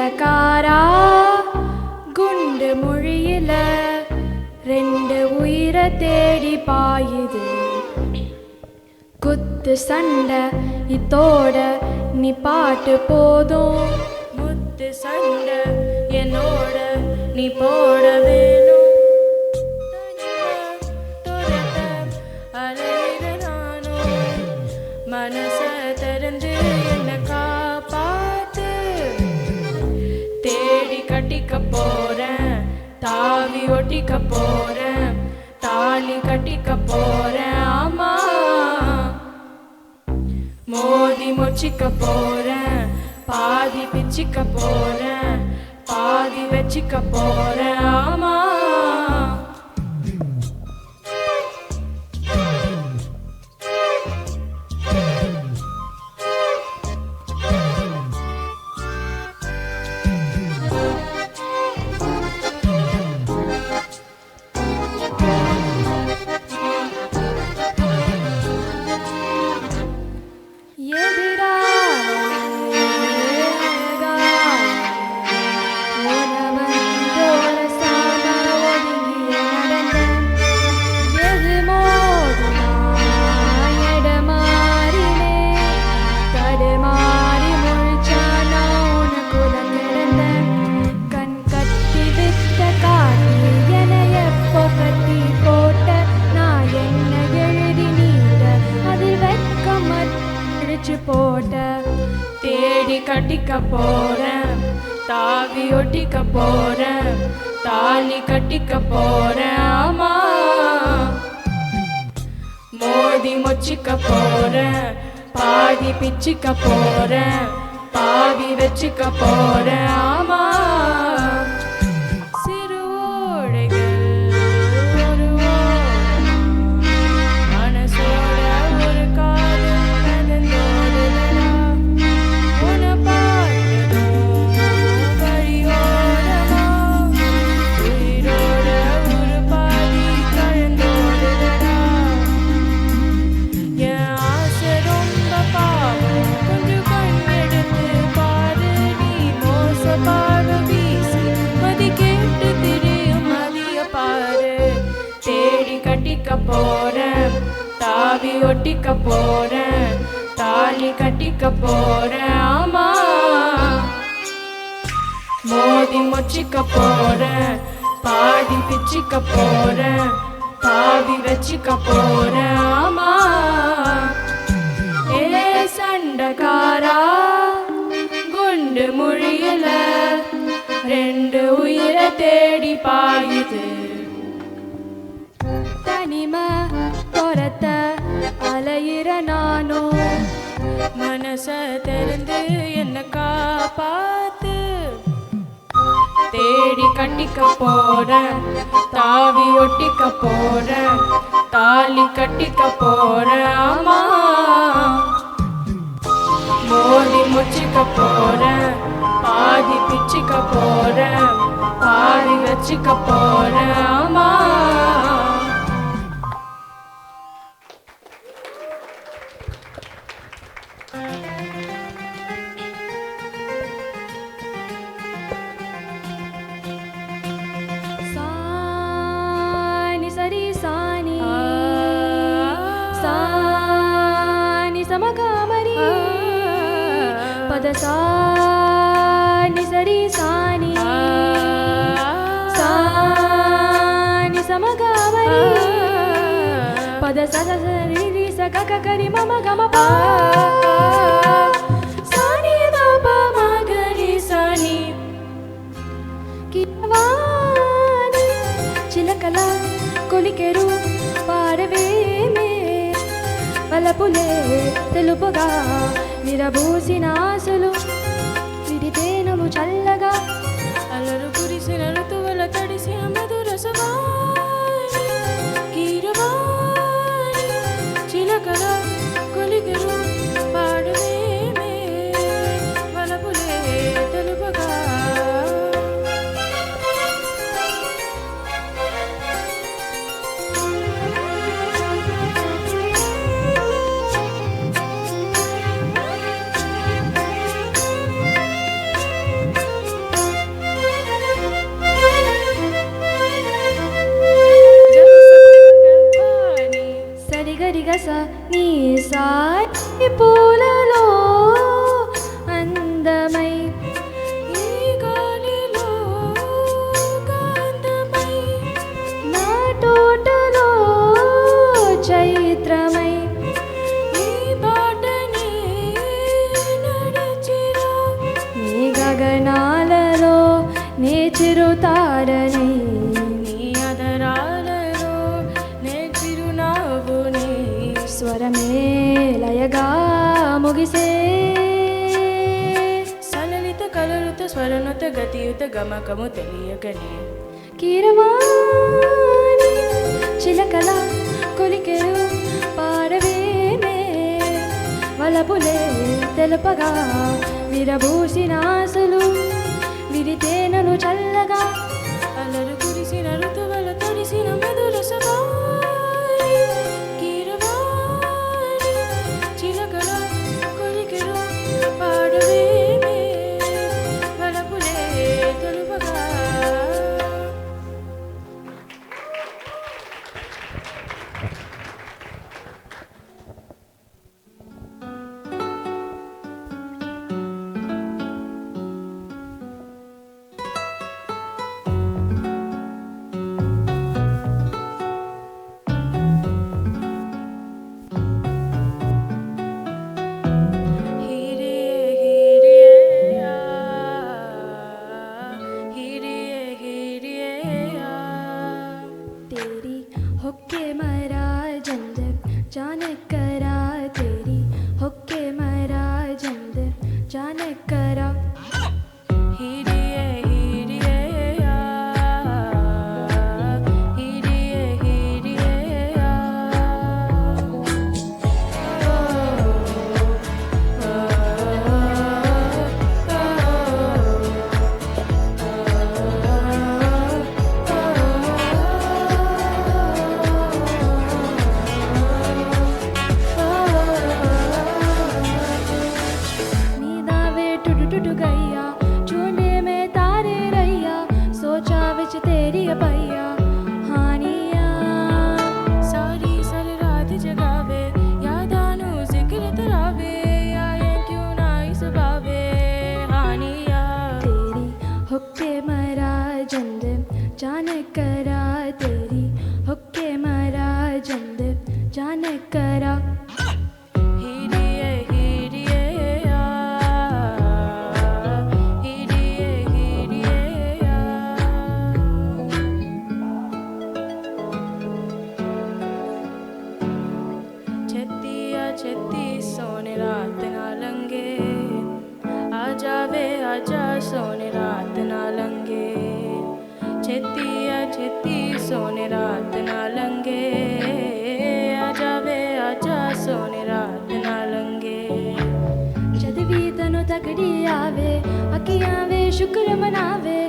சண்டைக்காரா குண்டு மொழியில ரெண்டு உயிரை தேடி பாயுது. குத்து சண்டை இத்தோட நீ பாட்டு போதும். முத்து சண்டை என்னோட நீ போட வேணும். மனச திறந்து என்ன காப்பாத்து. தேடி கட்டிக்க போறேன், தாவி ஒட்டிக்க போறேன், தாலி கட்டிக்க போறேன். ஆமா மோதி முச்சிக்க போறேன், பாதி பிச்சிக்க போறேன், பாதி வச்சிக்க போறேன். ஆமா போட்ட. தேடி கட்டிக்க போறேன், தாவி ஒட்டிக்க போறேன், தாலி கட்டிக்க போறேன். ஆமா மோதி மொச்சிக்க போறேன், பாதி பிச்சிக்க போறேன், பாதி வச்சிக்க போறேன். ஆமா போறேன், தாவி ஒட்டிக்க போறேன், தாலி கட்டிக்க போறேன். ஆமா மோதி மொச்சிக்க போறேன், பாதி பிச்சிக்க போறேன், பாதி வச்சிக்க போறேன். ஆமா ஏ சண்டைக்காரா குண்டு மொழியில ரெண்டு உயிரை தேடி பாயுது. தனிமை பொறத்த அலையிற நானும் மனச திறந்து என்ன காப்பாத்து. தேடி கட்டிக்க போறேன், தாவி ஒட்டிக்க போறேன், தாலி கட்டிக்க போறேன். ஆமா மோதி முச்சிக்க போறேன், பாதி பிச்சிக்க போறேன், பாதி வச்சிக்க போறேன். ஆமா சானி சரி சானி சானி சமகாமரி பத சானி சரி சானி சானி சமகாமரி பத சரி சக கரி மம கம பா சானி பாபா மகரி சானி కివాని చిలకల కొలికెరు పాడవేమే వలపులే తెలుపుగా విరబూసిన ఆశలు విడితేనము చల్లగా అలరు కురిసిన ఋతువుల తడిసిన మధురసవాణి కీరవాణి చిలకల కొలికెరు పాడవేమే వలపులే తెలుపుగా గమకము తెలియగనే కీరవాణి చిలకల కొలికెరు పాడవేమే వలపులే తెలుపగా విరబూసిన ఆశలు విరితేనను చల్లగా అలరు కురిసిన ఋతువుల తడిసిన మధుర సవారి కీరవాణి చిలకల కొలికెరు పాడవేమే వలపులే తెలుపగా. तेरी होके मरा जंद जाने करा तेरी होके मरा जंद जाने करा हीरिए हीरिए आ हीरिए हीरिए आ टुट गैया चूने में तारे रैया सोचा विच तेरी पैया हानिया सारी सर रात जगावे यादानू जिक्र तरावे आए क्यों ना इस बावे हानिया तेरी हुक्के मरा जंद जाने करा तेरी हुक्के मरा जंद जाने करा छत्ती सोने रात ना लंगे आ जावे आजा सोने रात ना लंगे छत्ती सोने रात ना लंगे आ जावे आजा सोने रात ना लंगे जद भी तनु तकड़ी आवे अखियां वे शुक्र मनावे